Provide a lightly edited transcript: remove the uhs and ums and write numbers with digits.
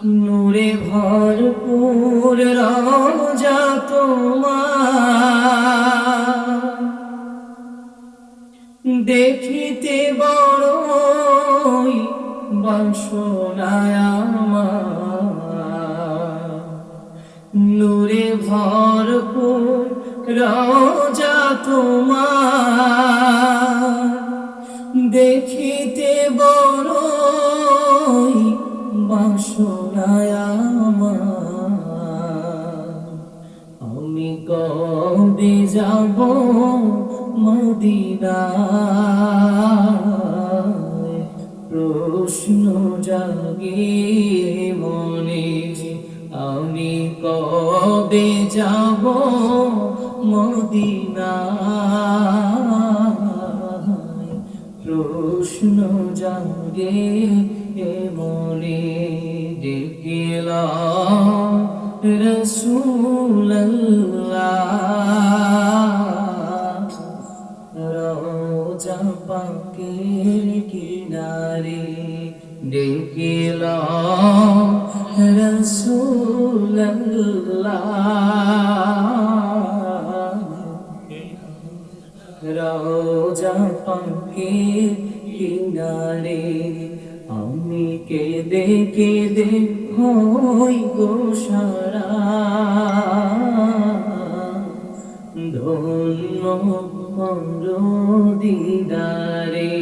নূরে ভরপুর রওজা তোমার, দেখিতে বড়ই বাসনা আমার। নূরে ভরপুর রওজা তোমার, দেখিতে বড়ই বাসনা আমার। আমি কবে যাব মদিনায়, প্রশ্ন জাগে মনে। আমি কবে যাব মদিনায়, প্রশ্ন জাগে মনে। দেখলাম রাসূলুল্লাহ রওজা পাকের কিনারে। দেখলাম রাসূলুল্লাহ রওজা পাকের কিনারে। আমি কেঁদে কেঁদে হই গো সারা, ধন্য দিদারে।